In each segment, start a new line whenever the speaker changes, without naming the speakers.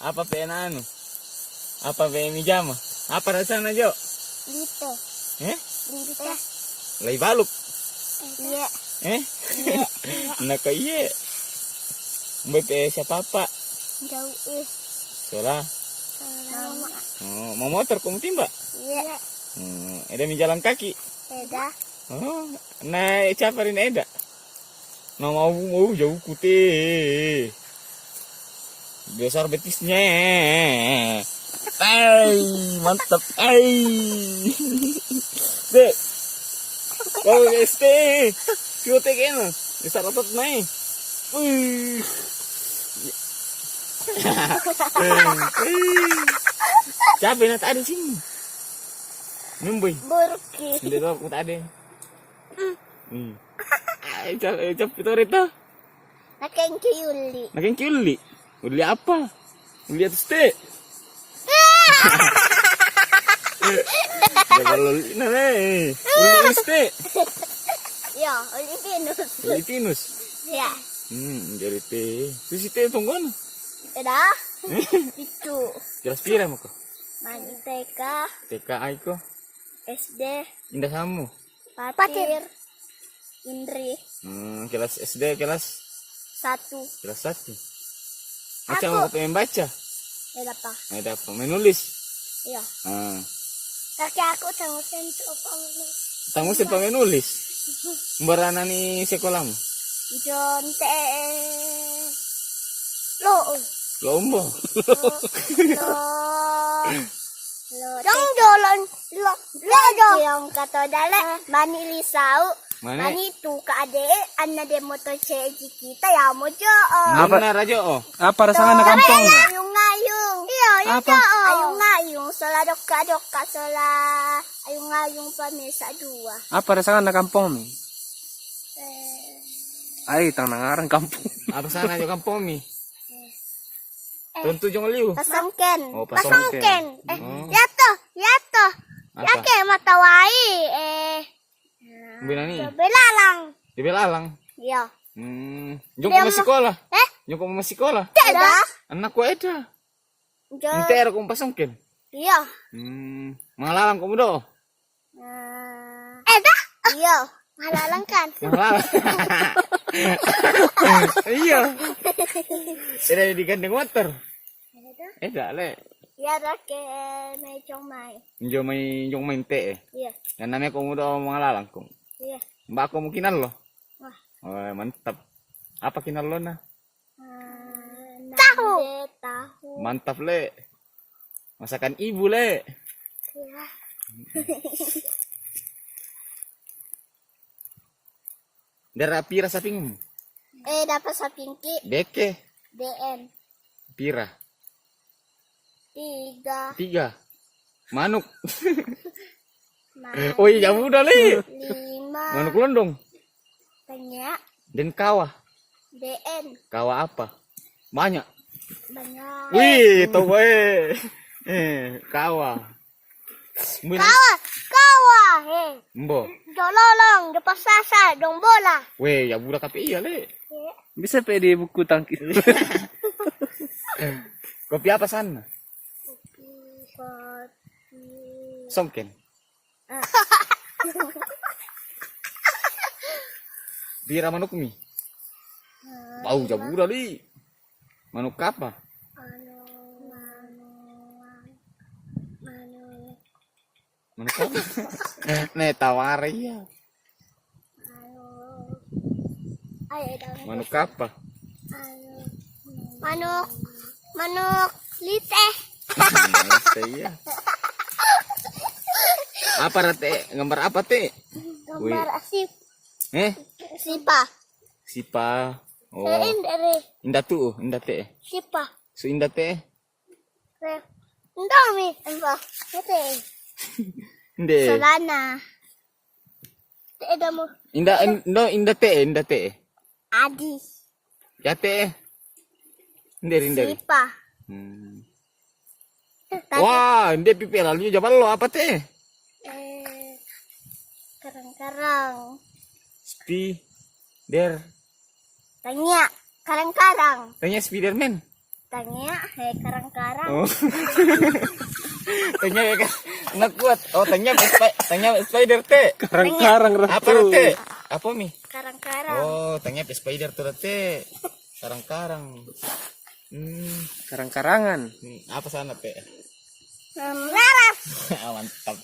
Apa pena anu? Apa pena jama? Apa rasanya Jo?
Lite. Lite.
Lai baluk.
Iya.
Iya. Naka iya. Mbak siapa apa?
Jauh.
Solah.
Mama.
Oh, mau motor kamu timba?
Iya.
Ada mi jalan kaki.
Eda.
Oh, naik caparin Eda. Nah mau jauh kutih. Besar betisnya. Mantap. Dek. Kau ST. Kiote kena. Besar otot naik. Capek nak ada sini. Nyumbai.
Burki.
Hindi ko aku tak ada. Cap itu rita.
Nakengki Yuli.
Nakin uli. Uli apa? Uli atas teh. Kalau nane. Uli atas teh.
Ya, Uli Pinus.
Uli tinus.
Ya.
Jadi teh. Terus teh tungguan.
Eda. Itu.
Jelas pira mo ko.
Mani TK.
TK ay ko.
SD.
Indah samu.
Patir. Indri.
Kelas SD kelas
1.
kelas 1. Macam mau pengen baca.
Eda pa.
Ada apa? Menulis.
Iya.
Kakek
aku tanggung sentuh penulis.
Tamu siapa menulis? Berana ni sekolahmu?
John T. Lo.
Lombo.
Dong jalan lo yang kata dale mani lisau mani tu ka ade anna de moto seji kita ya mojo
Mana rajo?
Apa rasanya kampung?
Ayung-ayung. Iya,
Apa?
Ayung-ayung sola doka sola ayung-ayung pamesa 2.
Apa rasanya kampung mi? Ay, tanangaran kampung.
Apa sana jo kampung mi? Tentu jong liu.
Pasangken.
Oh, pasangken.
Yato.
Apa?
Yake matawai
Bila ni.
belalang.
Di Belalang.
Iya.
Jong ko masih sekolah. Jong ko masih sekolah.
Ada.
Anak ko eda.
Jo.
Inter ko pasangken.
Iya.
Malalang ko mo do.
Eda. Iya. Malalang kan.
Malalang. Iya. Eda digandeng motor. Eda le.
Ya rake mejong mai.
Jong main te.
Iya.
Yang namanya ko mo do malalang ko.
Iya.
Mbak ako mo kinal lo.
Wah.
Oh, mantap. Apa kinal lo na?
Tahu.
Mantap le. Masakan ibu le.
Iya.
Dara pira sa pingin?
Dapat sapingki
Deke.
DN
Pira.
3.
3. Manuk.
Manuk.
Oh iya udah le.
5.
Manuk londong.
Banyak.
Dan kawah.
DN
Kawah apa? Banyak.
banyak.
Wih, tuh weh. Kawah.
Kawah.
Mbo.
Dololong depan sasa dong bola.
Weh, ya budak tapi iya le.
Bisa pede buku tangkis.
Kopi apa sana? Songken. Pira manuk mi. Bau jabu dah li. Manuk apa? Manuk apa? Nih tawar ya. Manuk apa?
Manuk lite.
Iya. Apa rate? Gambar apa te?
Gambar asip.
Sipa.
Sipa.
Oh.
Dari
Indah tuh, indah te.
sipa.
So indah te.
Entah mi. Entah. Oke.
Inde.
Solana. Ada mo.
Indah te.
Adi.
Ya te. Inde.
Sipa.
Wah, inde pipi lalu jaban lo apa te?
Karang-karang.
Spider.
Tanya. Karang-karang.
Tanya Spiderman.
Tanya, hei karang-karang.
Oh. Tanya ya kan. Nggak kuat. Oh, tanya spider teh.
Karang-karang
Apa
ratu.
teh? Apa mi?
Karang-karang.
Oh, tanya spider tuh teh. Karang-karang.
Karang-karangan.
Apa sana teh?
Laras.
Mantap.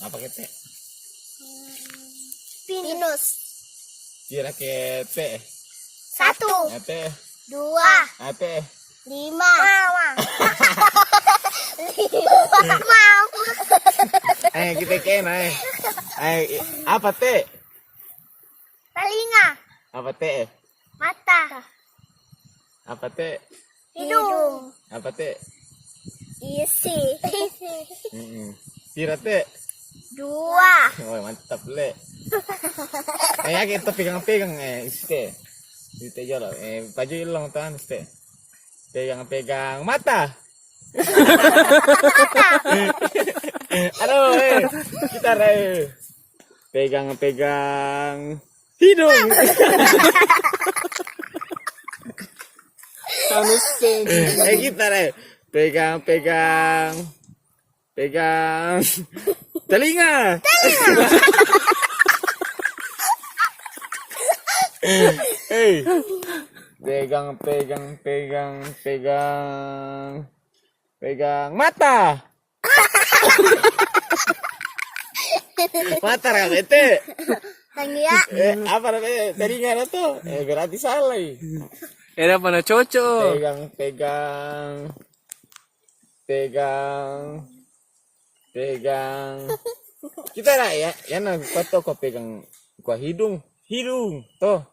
Apa kete?
Pinus.
Kira ke teh.
1,
Teh.
2,
Teh.
5. Mau.
Kita kena apa teh?
Telinga.
Apa teh?
Mata.
Apa teh?
Hidung.
Apa teh?
Isi.
Kira teh.
2.
Oh, mantap le. Kita pegang-pegang iste. Iste jolo. Baju ilang tahan iste. Pegang-pegang mata. Aduh, kita pegang-pegang hidung. Kita pegang telinga. Pegang mata. Mata bete.
Tanya.
Apa namanya? Telinga na to. Berarti salah.
Era pa na chocho.
Pegang. Kita lah ya, nagpato ko pegang ko hidung. Toh.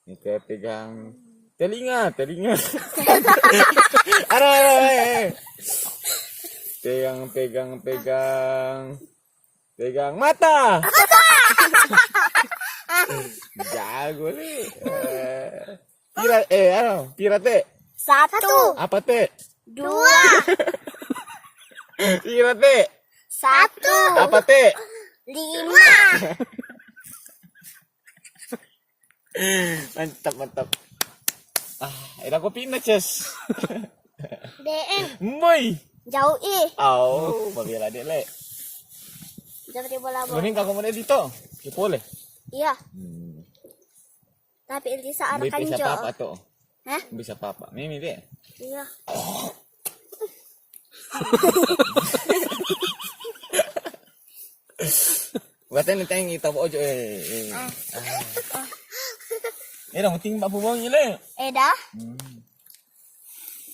Kita pegang telinga. Ano. Pegang mata. Jago nih. Pira teh?
1,
Apa teh?
2,
Pira teh?
1,
Apa teh?
5.
Mantap. Ira ko pinaches.
DM.
Moy.
Jauh ih.
Mabila dele.
Jauh di bola bola.
Kuning ka muna dito. Ipole.
Iya. Tapi ini searah kan
Bisa papa to.
Hah?
Bisa papa. Mimi deh.
Iya.
Buatan ni tayong itaw ojo dong timba bubong ile.
Dah.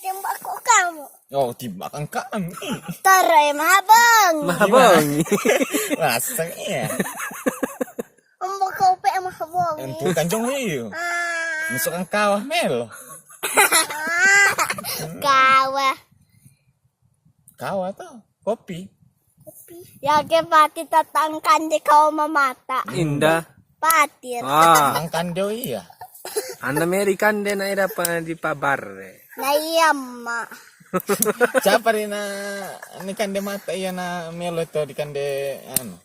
Tembak kok kamu.
Oh, timba kang kami.
Taray mahabang.
Mahabang.
Rasanya.
Umbok kau pe mahabang.
Entu kanjong hiyo. Masuk ang kawah melo.
Kawa.
Kawah to. Kopi.
Ya ke pati tatangkan di kau mamata.
Indah.
Patir.
Ang kando iya.
Anda American din na era pa di pa barre.
Nayama.
Siapa rin na ni kande mata iya na melo to di kande ano.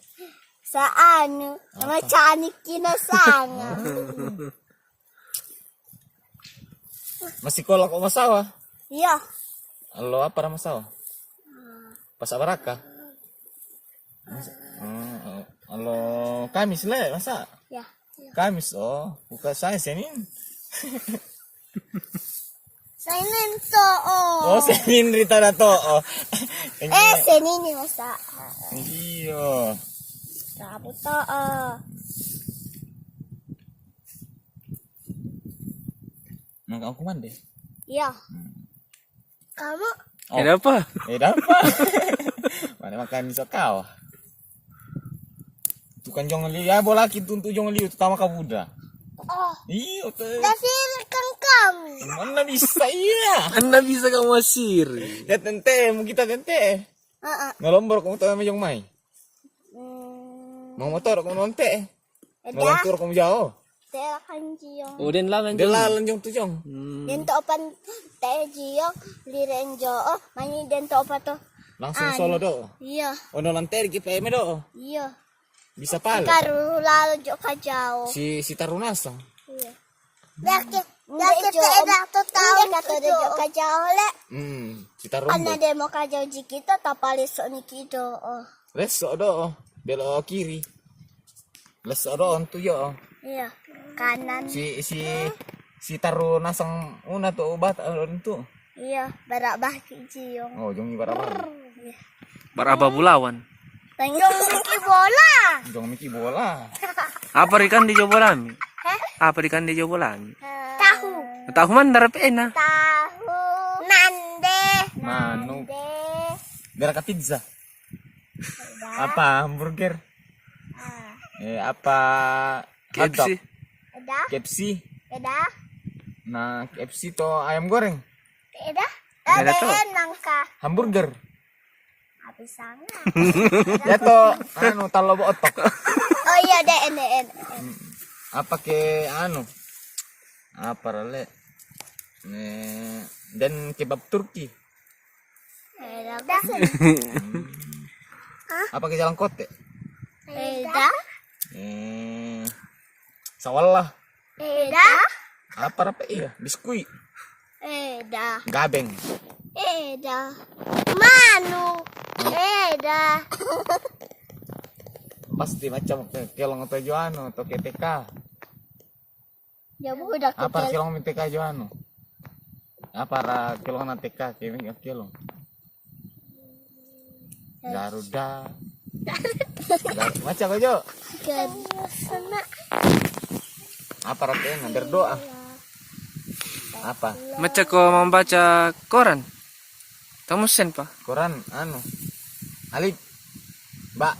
Saan? Nama canik kinasanga.
Masih kolak o masawa.
Iya.
Alo apa ra masawa? Pas abaraka. Alo Kamis le masa?
Ya.
Kamis buka saya Senin.
Senin to.
Senin rita na to.
Senin ni masa.
Iyo.
Rabu to.
Nang ako man deh.
Iya. Kamu?
Era pa.
Dapat. Mana makan sa kau. Tukan jong liu ya bola tuntu jong liu tama ka buda. Iyo te.
Dasir kang kami.
Mana bisa iya.
Anda bisa ka masir.
Ya tente mo kita tente. Ngalombor ko ta jong mai. Mau motor ko nonte. Ngalantur ko jauh.
Tela kan jiyong.
Uden lalan
Delalan jong tu jong.
Dento opan te jiyong liren joo. Mani dento opa to.
Langsung solo do.
Iya.
Ono lanter ki PM do.
Iya.
Bisa pala.
Karu lalo jo ka jauh.
Si Tarunasa.
Iya. Laki Ya kita dah tu tahu kata dia kajau le.
Kita rumbo.
Ana demo kajau jikita tapali so ni kido.
Lesok do, belok kiri. Lesok do ontu yo.
Iya, kanan.
Si taruh nasang una tuh obat ontu.
Iya, barak bah kijiyong.
Oh, jong ibarat apa?
Berapa bulawan?
Tengok miki bola.
Jong miki bola.
Apa ikan di Jobolami? Apa ikan di Jobolami?
Tahu.
Tahu man darap na.
Tahu. Nande.
Manu.
Nande.
Biar ke pizza. Apa hamburger? Apa
KFC.
Ada.
KFC.
Ada.
Nah, KFC to ayam goreng.
Ada.
Ada
Ada
tuh.
nangka.
Hamburger.
Habis sangat.
Ya to, anu talo otok.
Oh iya, den.
Apa ke anu? Apa rale? Dan kebab Turki.
Ada.
Apa ke jalan kote?
Ada.
Sawallah.
Ada.
Apa rape iya? Biskuit.
Ada.
Gabeng.
Ada. Manu. Ada.
Pasti macam kelong atau Joano atau KTK.
Ya budak
Apa kelong TK Joano? Apa ra kelong na TK kini kelong? Garuda. Macam aja.
sana.
Apa ratenya berdoa? Apa?
Macam kau membaca koran. Kamu sen pa?
Quran anu. Alif. Ba.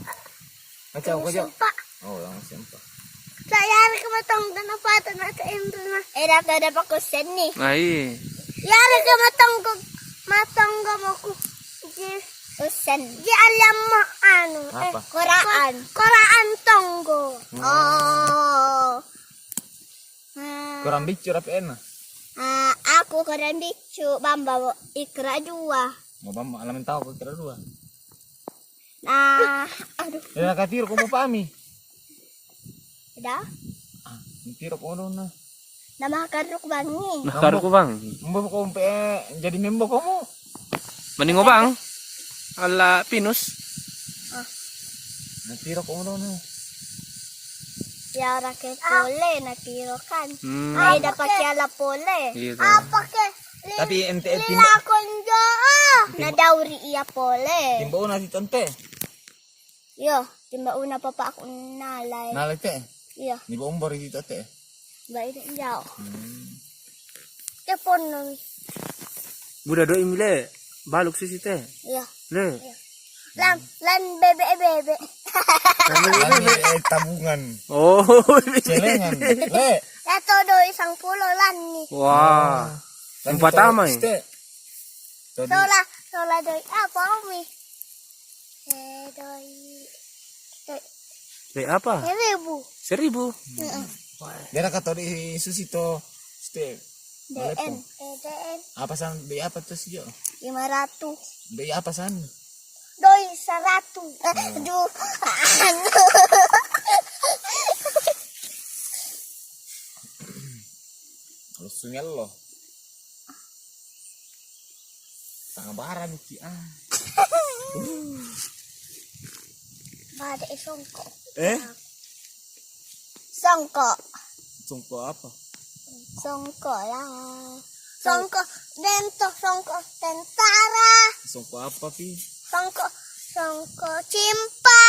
Macam aja.
Pak.
Oh, yang sempa.
Saya hari kematong dan apa tanah itu na. Era kada pa ko sen ni.
Ay.
Yari kematong ko mo ko. Usen. Di alam mo ano.
Apa?
Quran. Quran tonggo. Oh.
Quran bicu rapena.
Aku Quran bicu bamba ikra dua.
Mau bamba alamin tahu kira dua.
Nah, aduh.
Ya katir ko mo pami.
Ada?
Tiro ko na.
Nama karuk bangi.
Nakar ko bang.
Mo ko jadi member kamu.
Maningo bang. Ala pinus.
Natiro ko na.
Ya raket pole natiro kan.
Hmm.
Ay dapat kiala pole.
Gitu.
Apa ke?
Tapi ente
Lila konjo. Na dauri iya pole.
timba una si tante.
Yo, timba una papa aku nalay.
Nalete.
Iya,
Ni ba umbor si tate.
baik jauh. Telepon nang.
Buda do imile. Baluk sisi teh.
Iya.
Le.
Lan bebe.
Tabungan.
Oh.
Celengan. Le.
Ya todo isang pulo lan ni.
Wah. Empat tama eh.
Sola doi apa mi? Doi.
Le apa?
1.000.
1.000.
Dia kata di susito. Ste.
DN.
Apa san be apa tuh sih yo?
500.
Be apa san?
Doi 100. Aduh.
Lu sungel lo. Tangga bara biki
Bade songko.
Sungko apa?
Songko lah. Songko dento songko tentara.
Sungko apa pi?
Songko cimpa.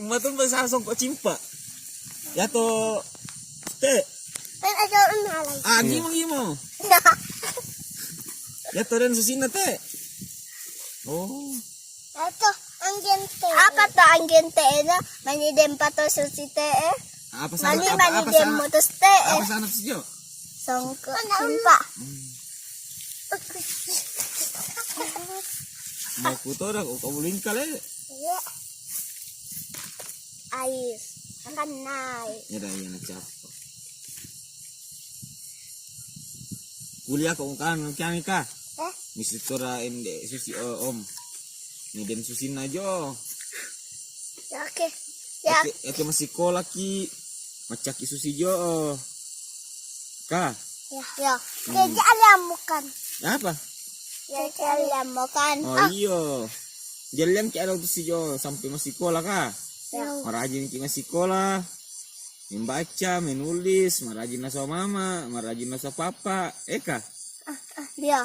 Matun bahasa sungko cimpa. Ya to te.
Dan aja unalay.
Gimo. Ya to den susina te. Oh.
Ito ang gente. Apa to ang gente na? Manidem pa to susite eh.
Apa sana?
Manidem mo to ste eh.
Apa sana sih yo?
Songko cimpa.
Mau puto dah kau bulin kali.
Iya. Ais. Akan naik.
Ya dah ya cap. Kuliah kau kan kami kah? Misi tora ende susi om. Ni den susin aja.
Ya oke. Ya.
Eke masih sekolah ki. Macaki susi jo. Kah?
Ya. Keja alam bukan.
Apa?
Ya alam bukan.
Oh iya. Jalan ki ada tu si Jo sampai masih sekolah kah?
Ya.
Marajin ki masih sekolah. Membaca, menulis, marajin na sa mama, marajin na sa papa. Kah?
Dia.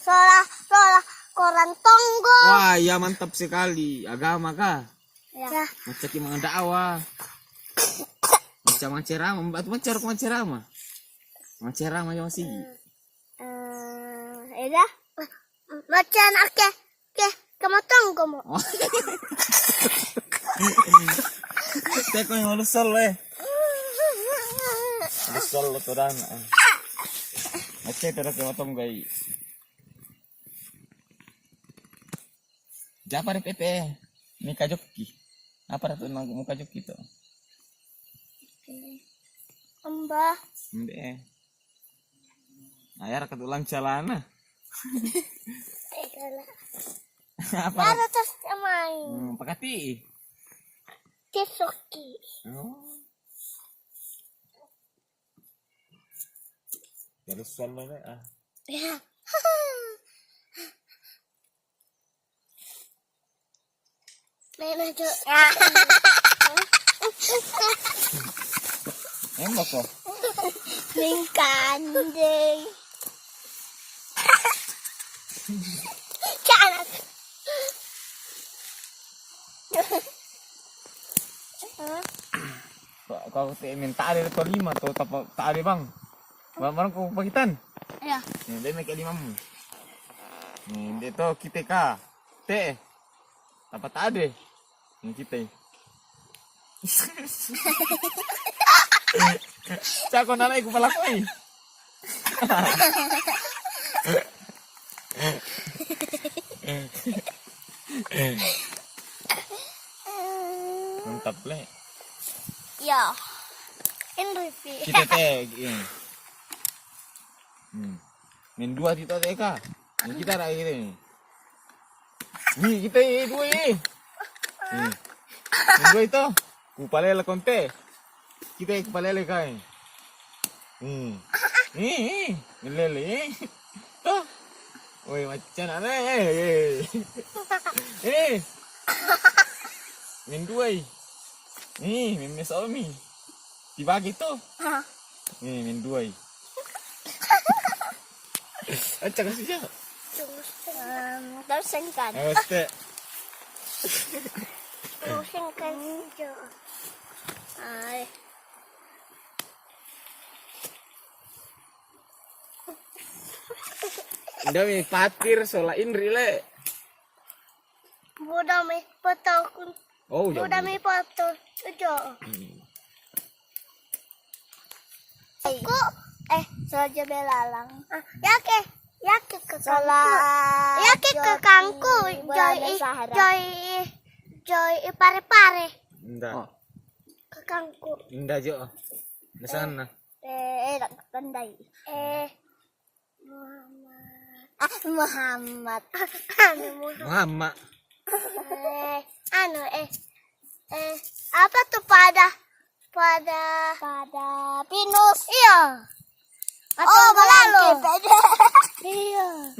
Sola koran tonggo.
Wah, ya mantap sekali. Agama kah?
Ya.
Macam ki mga dakwah. Macam ceramah, batu macam ceramah. Mga ceramah yo masih.
Eda. Macam kamu tonggo mo.
Teko yang lusol Lusol lo turan. Macam terus yang otong gay. Japa de pepe. Mika joki. Apa ratu nang muka joki to?
Mbah.
Mbe. Ayar ketulang celana. Apa?
Ada terus main.
Pakati.
Kesoki.
Oh. Terus solo deh ah.
Ya. Nenek tuh.
Embok kok.
Kandeng. Canak.
Kau minta ada itu 5 tuh tak ada bang. Barang kau pagitan.
Ya.
Nih dia make 5 mu. Nih dia tuh kita ka. Teh. Dapat ada. Nih kita. Cak nana iku palakoi. Mantap le.
Ya. Enripi.
Kita teh ini. Main 2 tito teh ka. Ini kita rak kita ni. Ni kita 2 ni. Main 2 itu. Kupalele konte. Kita kupalele kai. Lele. Toh. Oi macam mana Main 2. Main mesomi. Dibagi tu. Main 2. Acak saja.
Tersengkan.
Pasti.
Tersengkan je. Ay.
Nda mi patir solain rile.
Budak mi foto kun.
Oh,
Budak mi foto jo. Aku saja belalang. Yake ke kangku. Joy pare-pare.
Nda.
Ke kangku.
Nda jo. Di sana.
Tak tandai. Muhammad.
Mama.
Apa tuh pada pinus? Iya. Oh, lalu. Iya.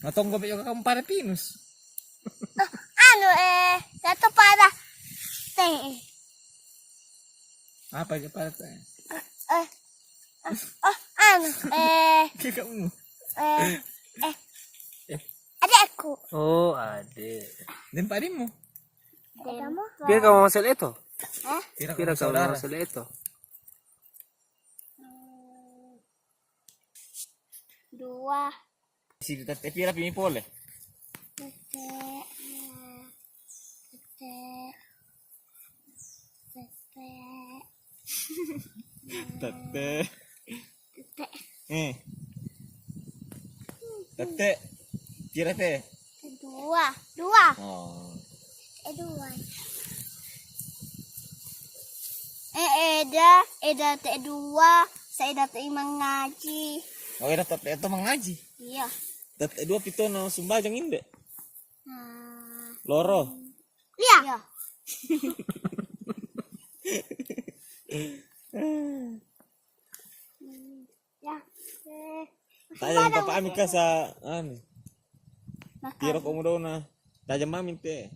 Matong gobe juga kamu pada pinus.
Itu pada teh.
Apa aja pada teh? Kamu.
Adekku.
Oh, adik.
Dan padimu.
Kamu?
Kira kamu masuk itu?
Kira
Kira kamu
saudara.
masuk itu?
2.
Si tete pira pimi pole. Tete. Tete. Kira teh.
2.
Oh.
2. Eda teh 2. Saya teh mengaji.
Oh, ira tete itu mengaji.
Iya.
Tete 2 pito no sumbajang inde.
Nah.
Loro.
Iya. Ya.
Tanya papa Amika sa ano.
Makan.
Kira ko mo daw na. Tanya mamin te.